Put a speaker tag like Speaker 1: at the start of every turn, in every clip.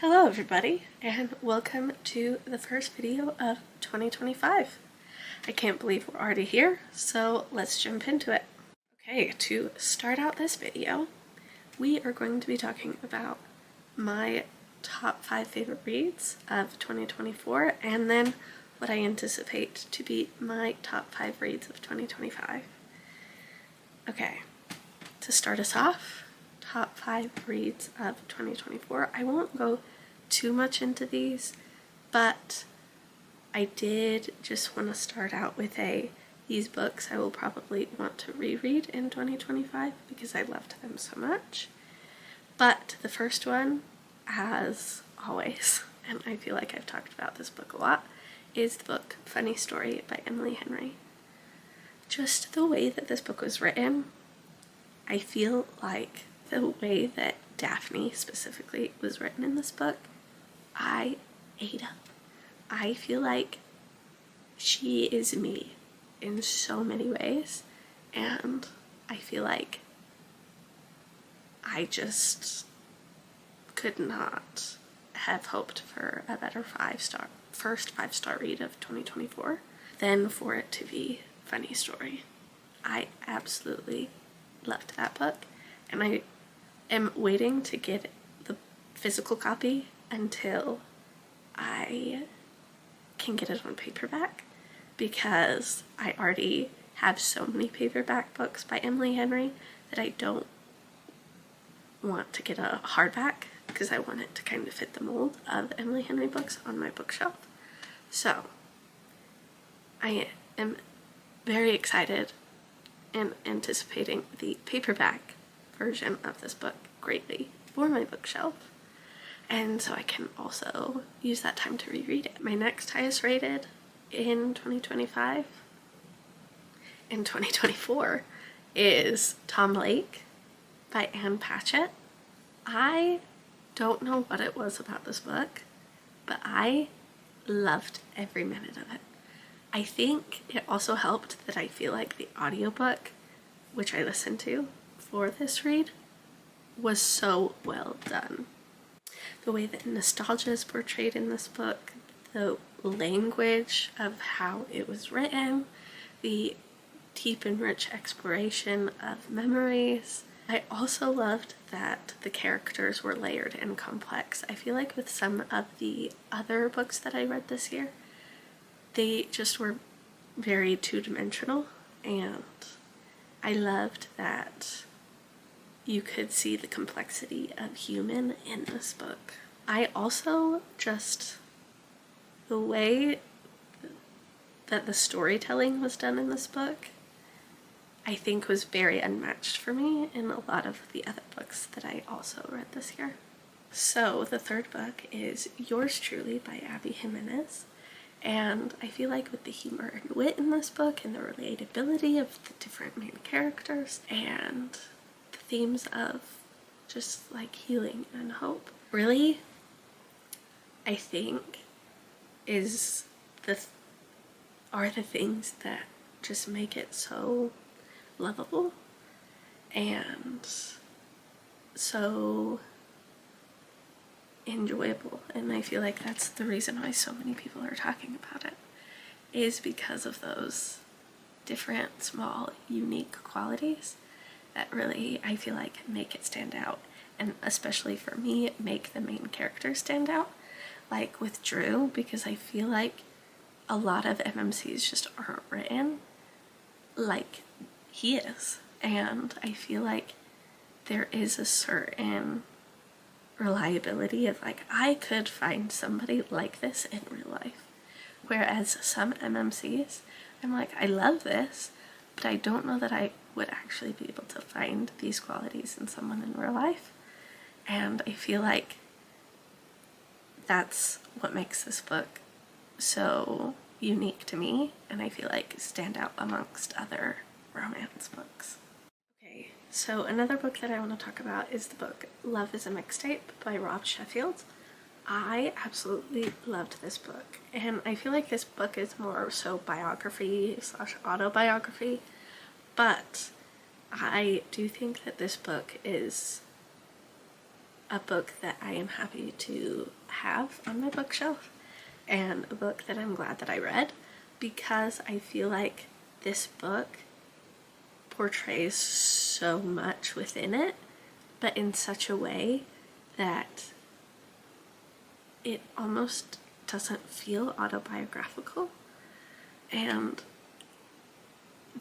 Speaker 1: Hello everybody, and welcome to the first video of 2025. I can't believe we're already here, so let's jump into it. Okay, to start out this video, we are going to be talking about my top 5 favorite reads of 2024, and then what I anticipate to be my top 5 reads of 2025. Okay, to start us off, top 5 reads of 2024. I won't go too much into these, but I did just want to start out with these books I will probably want to reread in 2025 because I loved them so much. But the first one, as always, and I feel like I've talked about this book a lot, is the book Funny Story by Emily Henry. Just the way that this book was written, I feel like the way that Daphne specifically was written in this book, I ate up. I feel like she is me in so many ways, and I feel like I just could not have hoped for a better first 5-star read of 2024 than for it to be Funny Story. I absolutely loved that book, and I am waiting to get the physical copy until I can get it on paperback, because I already have so many paperback books by Emily Henry that I don't want to get a hardback because I want it to kind of fit the mold of Emily Henry books on my bookshelf. So I am very excited and anticipating the paperback version of this book greatly for my bookshelf, and so I can also use that time to reread it. My next highest rated in 2024 is Tom Lake by Anne Patchett. I don't know what it was about this book, but I loved every minute of it. I think it also helped that I feel like the audiobook, which I listened to for this read, was so well done. The way that nostalgia is portrayed in this book, the language of how it was written, the deep and rich exploration of memories. I also loved that the characters were layered and complex. I feel like with some of the other books that I read this year, they just were very two-dimensional, and I loved that you could see the complexity of human in this book. I also just, the way that the storytelling was done in this book, I think was very unmatched for me in a lot of the other books that I also read this year. So the third book is Yours Truly by Abby Jimenez. And I feel like with the humor and wit in this book and the relatability of the different main characters and the themes of just like healing and hope, really, I think are the things that just make it so lovable and so enjoyable. And I feel like that's the reason why so many people are talking about it, is because of those different small unique qualities that really, I feel like, make it stand out, and especially for me, make the main character stand out, like with Drew, because I feel like a lot of MMCs just aren't written like he is, and I feel like there is a certain reliability of like, I could find somebody like this in real life, whereas some MMCs, I'm like, I love this, but I don't know that I would actually be able to find these qualities in someone in real life. And I feel like that's what makes this book so unique to me, and I feel like stand out amongst other romance books. Okay, so another book that I want to talk about is the book Love is a Mixtape by Rob Sheffield. I absolutely loved this book, and I feel like this book is more so biography / autobiography, but I do think that this book is a book that I am happy to have on my bookshelf, and a book that I'm glad that I read, because I feel like this book portrays so much within it, but in such a way that it almost doesn't feel autobiographical. And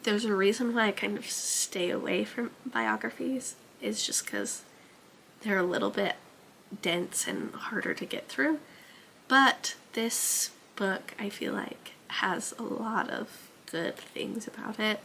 Speaker 1: there's a reason why I kind of stay away from biographies, is just because they're a little bit dense and harder to get through. But this book, I feel like, has a lot of good things about it,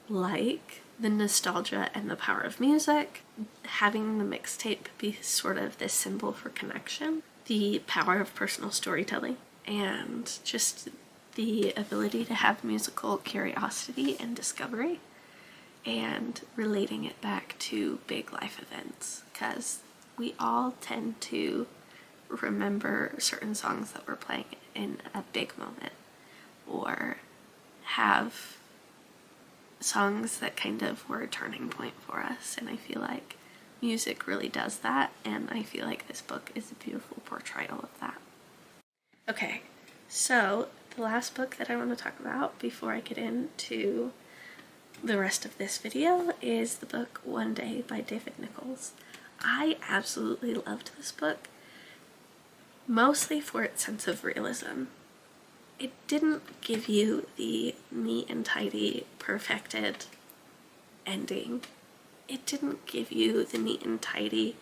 Speaker 1: like the nostalgia and the power of music, having the mixtape be sort of this symbol for connection, the power of personal storytelling, and just the ability to have musical curiosity and discovery, and relating it back to big life events, because we all tend to remember certain songs that we're playing in a big moment, or have songs that kind of were a turning point for us, and I feel like music really does that, and I feel like this book is a beautiful portrayal of that. Okay, so the last book that I want to talk about before I get into the rest of this video is the book One Day by David Nichols. I absolutely loved this book, mostly for its sense of realism. It didn't give you the neat and tidy, perfected ending. It didn't give you the neat and tidy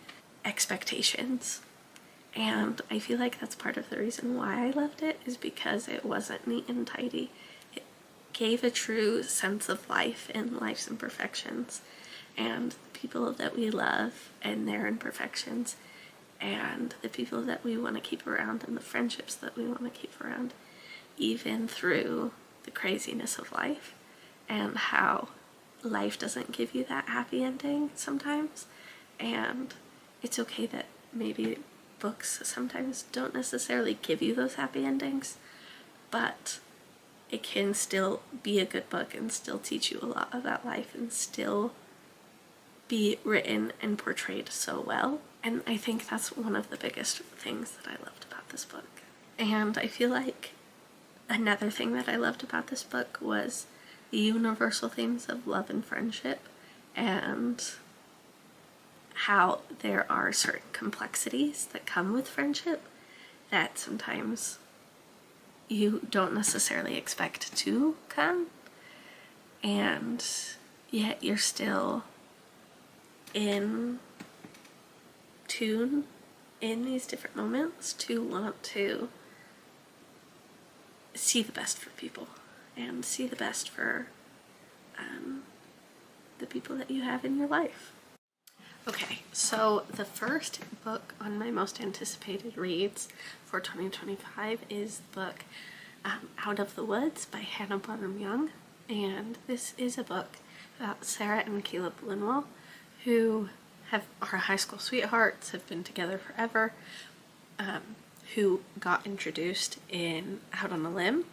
Speaker 1: expectations. And I feel like that's part of the reason why I loved it, is because it wasn't neat and tidy. It gave a true sense of life and life's imperfections, and the people that we love and their imperfections, and the people that we want to keep around and the friendships that we want to keep around, even through the craziness of life, and how life doesn't give you that happy ending sometimes. And it's okay that maybe books sometimes don't necessarily give you those happy endings, but it can still be a good book and still teach you a lot about life and still be written and portrayed so well. And I think that's one of the biggest things that I loved about this book. And I feel like another thing that I loved about this book was the universal themes of love and friendship, and how there are certain complexities that come with friendship that sometimes you don't necessarily expect to come, and yet you're still in tune in these different moments to want to see the best for people and see the best for the people that you have in your life. Okay, so the first book on my most anticipated reads for 2025 is the book Out of the Woods by Hannah Bonham Young, and this is a book about Sarah and Caleb Linwell, who are high school sweethearts, have been together forever, who got introduced in Out on a Limb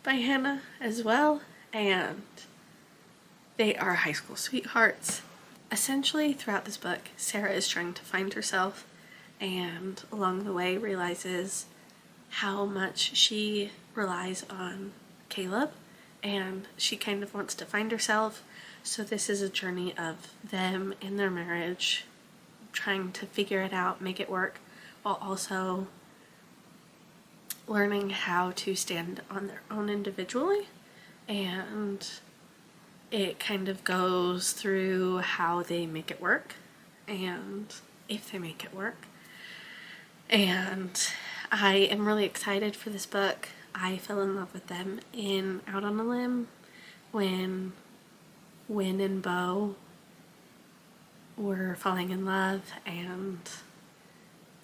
Speaker 1: by Hannah as well, and they are high school sweethearts. Essentially, throughout this book, Sarah is trying to find herself, and along the way realizes how much she relies on Caleb, and she kind of wants to find herself. So this is a journey of them in their marriage, trying to figure it out, make it work, while also learning how to stand on their own individually. And it kind of goes through how they make it work, and if they make it work. And I am really excited for this book. I fell in love with them in Out on a Limb when Win and Bo were falling in love and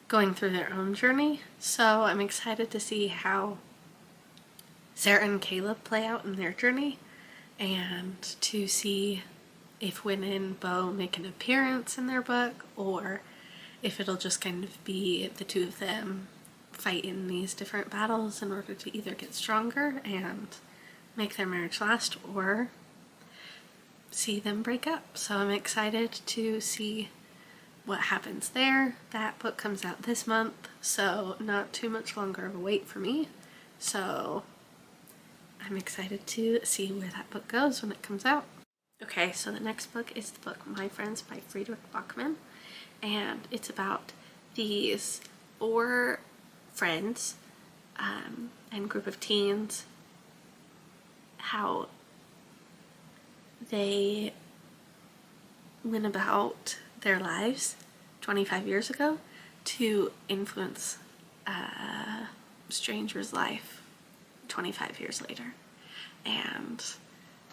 Speaker 1: going through their own journey. So I'm excited to see how Sarah and Caleb play out in their journey, and to see if Win and Bo make an appearance in their book, or if it'll just kind of be the two of them fighting these different battles in order to either get stronger and make their marriage last, or see them break up. So I'm excited to see what happens there. That book comes out this month, so not too much longer of a wait for me. So I'm excited to see where that book goes when it comes out. Okay, so the next book is the book My Friends by Friedrich Bachmann, and it's about these 4 friends and group of teens, how they went about their lives 25 years ago to influence a stranger's life 25 years later, and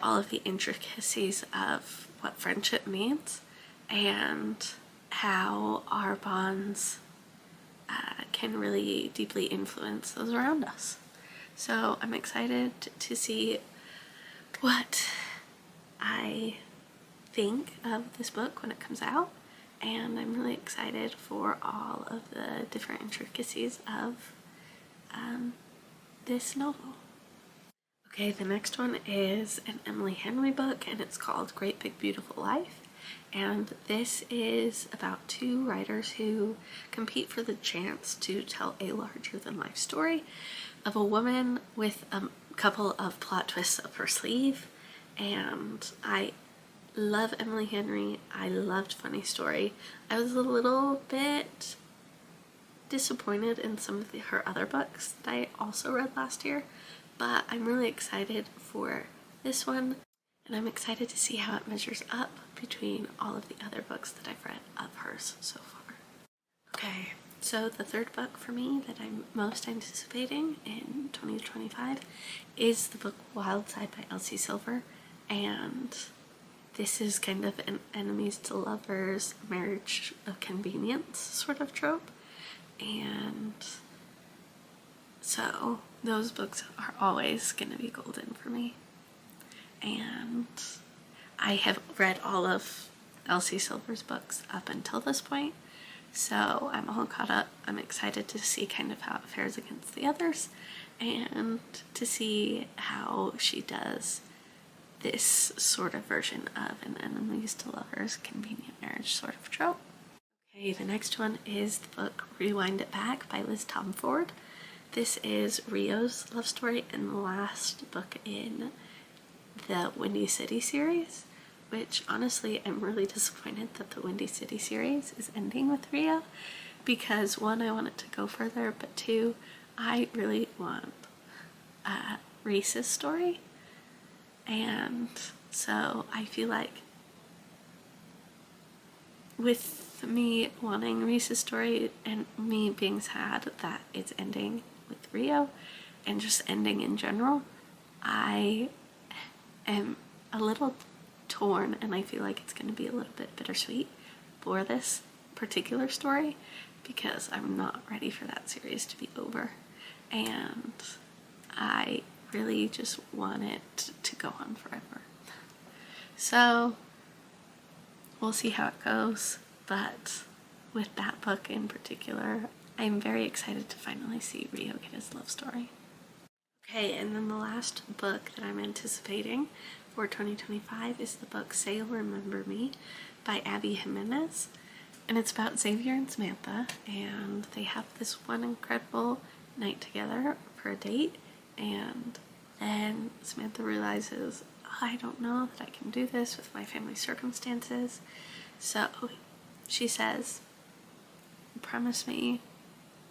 Speaker 1: all of the intricacies of what friendship means and how our bonds can really deeply influence those around us. So I'm excited to see what I think of this book when it comes out, and I'm really excited for all of the different intricacies of this novel. Okay, the next one is an Emily Henry book, and it's called Great Big Beautiful Life. And this is about 2 writers who compete for the chance to tell a larger-than-life story of a woman with a couple of plot twists up her sleeve. And I love Emily Henry. I loved Funny Story. I was a little bit disappointed in some of her other books that I also read last year, but I'm really excited for this one, and I'm excited to see how it measures up between all of the other books that I've read of hers so far. Okay, so the third book for me that I'm most anticipating in 2025 is the book Wild Side by Elsie Silver, and this is kind of an enemies to lovers, marriage of convenience sort of trope. And so those books are always going to be golden for me. And I have read all of Elsie Silver's books up until this point, so I'm all caught up. I'm excited to see kind of how it fares against the others and to see how she does this sort of version of an enemies to lovers convenient marriage sort of trope. Okay, the next one is the book Rewind It Back by Liz Tomford. This is Rio's love story and the last book in the Windy City series, which honestly I'm really disappointed that the Windy City series is ending with Rio, because 1, I want it to go further, but 2, I really want Reese's story. And so I feel like with me wanting Reese's story and me being sad that it's ending with Rio and just ending in general, I am a little torn, and I feel like it's going to be a little bit bittersweet for this particular story because I'm not ready for that series to be over, and I really just want it to go on forever. So we'll see how it goes, but with that book in particular, I'm very excited to finally see Rio get his love story. Okay, and then the last book that I'm anticipating for 2025 is the book Say You'll Remember Me by Abby Jimenez, and it's about Xavier and Samantha, and they have this one incredible night together for a date, and then Samantha realizes, I don't know that I can do this with my family circumstances, so she says, promise me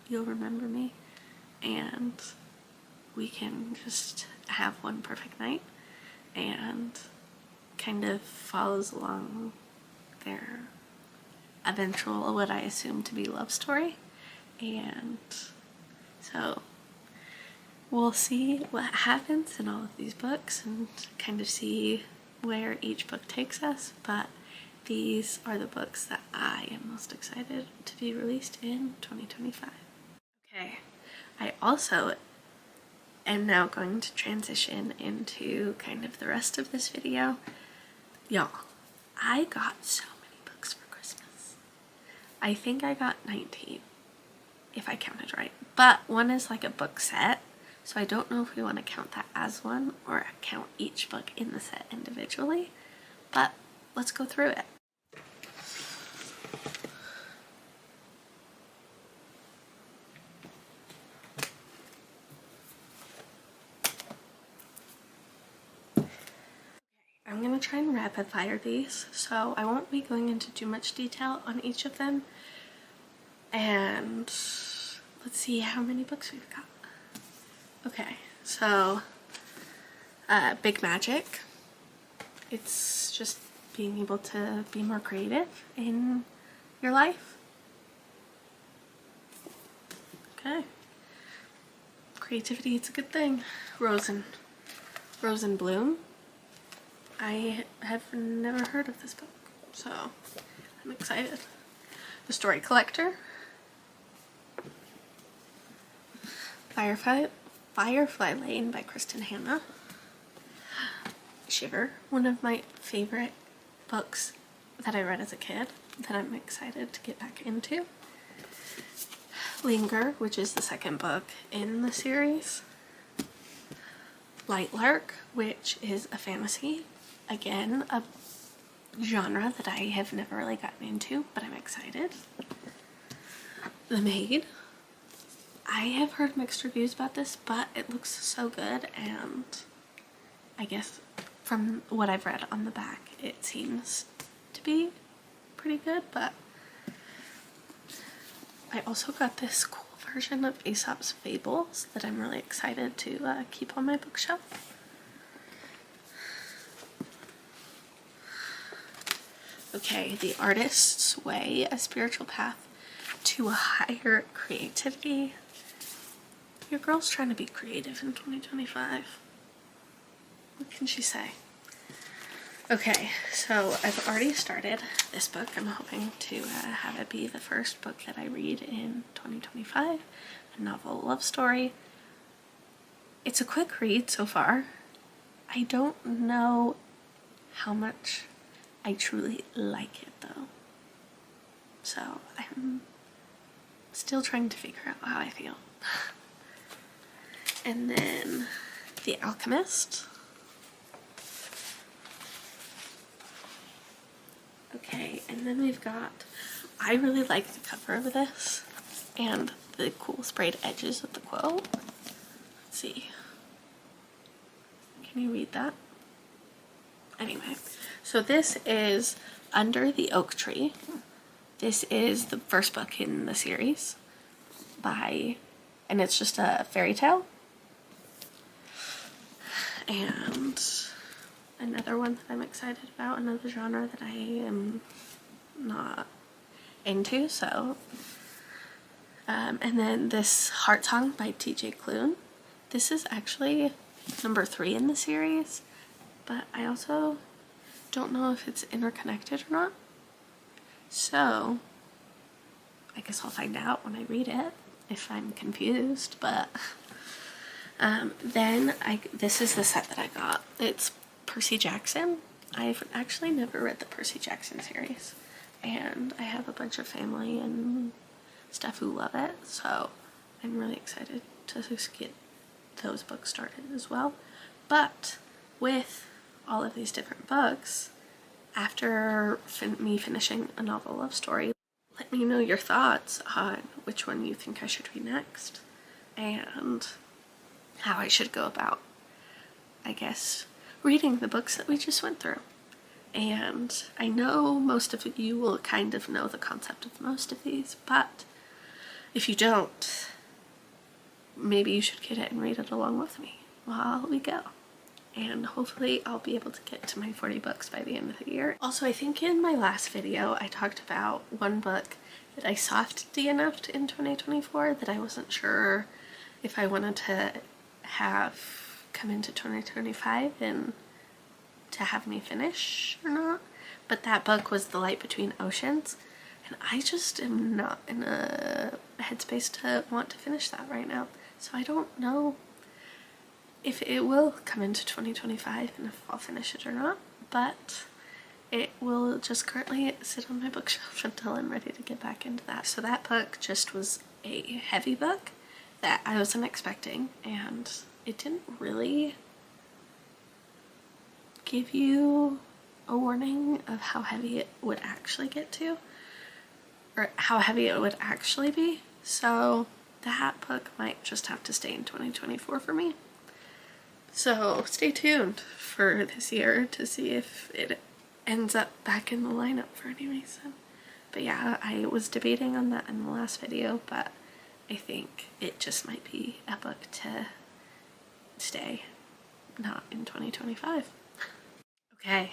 Speaker 1: you'll remember me and we can just have one perfect night, and kind of follows along their eventual, what I assume to be love story. And so we'll see what happens in all of these books and kind of see where each book takes us, but these are the books that I am most excited to be released in 2025. Okay, I also am now going to transition into kind of the rest of this video. Y'all, I got so many books for Christmas. I think I got 19, if I counted right, but one is like a book set, so I don't know if we want to count that as one or count each book in the set individually, but let's go through it. rapid fire these, so I won't be going into too much detail on each of them. And let's see how many books we've got. Okay, so Big Magic. It's just being able to be more creative in your life. Okay. Creativity, it's a good thing. Rose and Bloom. I have never heard of this book, so I'm excited. The Story Collector. Firefly Lane by Kristen Hanna. Shiver, one of my favorite books that I read as a kid that I'm excited to get back into. Linger, which is the second book in the series. Lightlark, which is a fantasy. Again, a genre that I have never really gotten into, but I'm excited. The Maid. I have heard mixed reviews about this, but it looks so good, and I guess from what I've read on the back, it seems to be pretty good. But I also got this cool version of Aesop's Fables that I'm really excited to keep on my bookshelf. Okay, The Artist's Way, A Spiritual Path to a Higher Creativity. Your girl's trying to be creative in 2025. What can she say? Okay, so I've already started this book. I'm hoping to have it be the first book that I read in 2025, a novel love story. It's a quick read so far. I don't know how much I truly like it though. So I'm still trying to figure out how I feel. And then The Alchemist. Okay, and then we've got, I really like the cover of this and the cool sprayed edges of the quote. Let's see. Can you read that? Anyway, so this is Under the Oak Tree. This is the first book in the series and it's just a fairy tale. And another one that I'm excited about, another genre that I am not into, so. And then this Heart Song by T.J. Klune. This is actually number 3 in the series, but I also don't know if it's interconnected or not. So I guess I'll find out when I read it if I'm confused, but then this is the set that I got. It's Percy Jackson. I've actually never read the Percy Jackson series, and I have a bunch of family and stuff who love it, so I'm really excited to just get those books started as well. But with all of these different books, after me finishing a novel love story, let me know your thoughts on which one you think I should read next and how I should go about, I guess, reading the books that we just went through. And I know most of you will kind of know the concept of most of these, but if you don't, maybe you should get it and read it along with me while we go. And hopefully I'll be able to get to my 40 books by the end of the year. Also, I think in my last video I talked about one book that I soft DNF'd in 2024 that I wasn't sure if I wanted to have come into 2025 and to have me finish or not. But that book was The Light Between Oceans, and I just am not in a headspace to want to finish that right now. So I don't know if it will come into 2025 and if I'll finish it or not, but it will just currently sit on my bookshelf until I'm ready to get back into that. So that book just was a heavy book that I wasn't expecting, and it didn't really give you a warning of how heavy it would actually get to, or how heavy it would actually be. So that book might just have to stay in 2024 for me. So stay tuned for this year to see if it ends up back in the lineup for any reason. But yeah, I was debating on that in the last video, but I think it just might be a book to stay, not in 2025. Okay,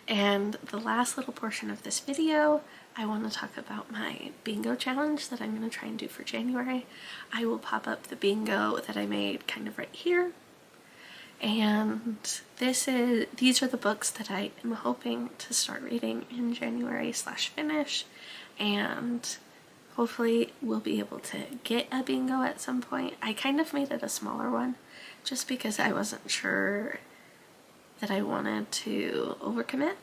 Speaker 1: and the last little portion of this video, I want to talk about my bingo challenge that I'm going to try and do for January. I will pop up the bingo that I made kind of right here. And these are the books that I am hoping to start reading in January / finish, and hopefully we'll be able to get a bingo at some point. I kind of made it a smaller one just because I wasn't sure that I wanted to overcommit,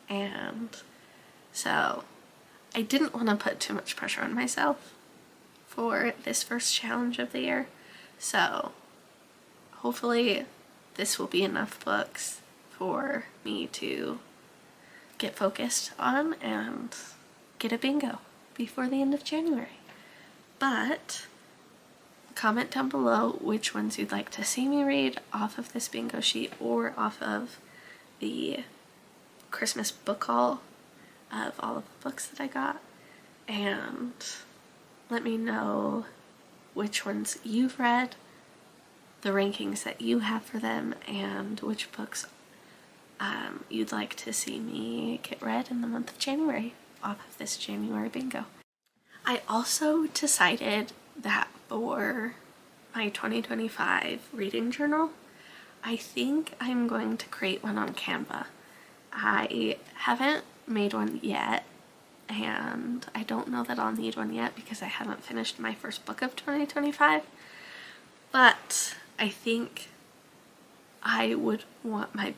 Speaker 1: and so I didn't want to put too much pressure on myself for this first challenge of the year. So hopefully this will be enough books for me to get focused on and get a bingo before the end of January. But comment down below which ones you'd like to see me read off of this bingo sheet or off of the Christmas book haul of all of the books that I got, and let me know which ones you've read, the rankings that you have for them, and which books you'd like to see me get read in the month of January off of this January bingo. I also decided that for my 2025 reading journal, I think I'm going to create one on Canva. I haven't made one yet, and I don't know that I'll need one yet because I haven't finished my first book of 2025, but I think I would want my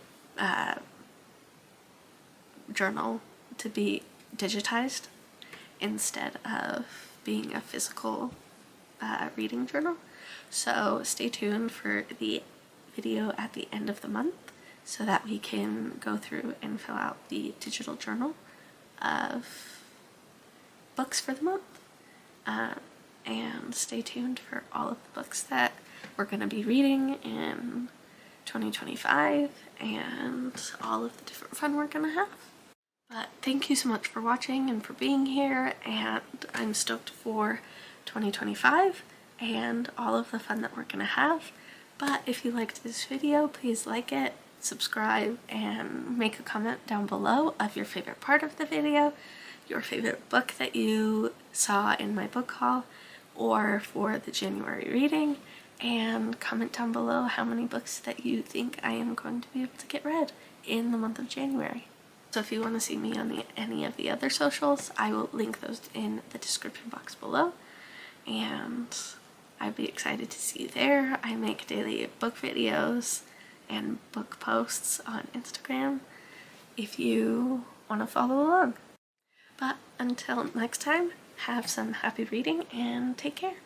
Speaker 1: journal to be digitized instead of being a physical reading journal. So stay tuned for the video at the end of the month so that we can go through and fill out the digital journal of books for the month. And stay tuned for all of the books that we're going to be reading in 2025 and all of the different fun we're going to have. But thank you so much for watching and for being here, and I'm stoked for 2025 and all of the fun that we're going to have. But if you liked this video, please like it, subscribe, and make a comment down below of your favorite part of the video, your favorite book that you saw in my book haul or for the January reading, and comment down below how many books that you think I am going to be able to get read in the month of January. So if you want to see me on any of the other socials, I will link those in the description box below, and I'd be excited to see you there. I make daily book videos and book posts on Instagram if you want to follow along. But until next time, have some happy reading and take care.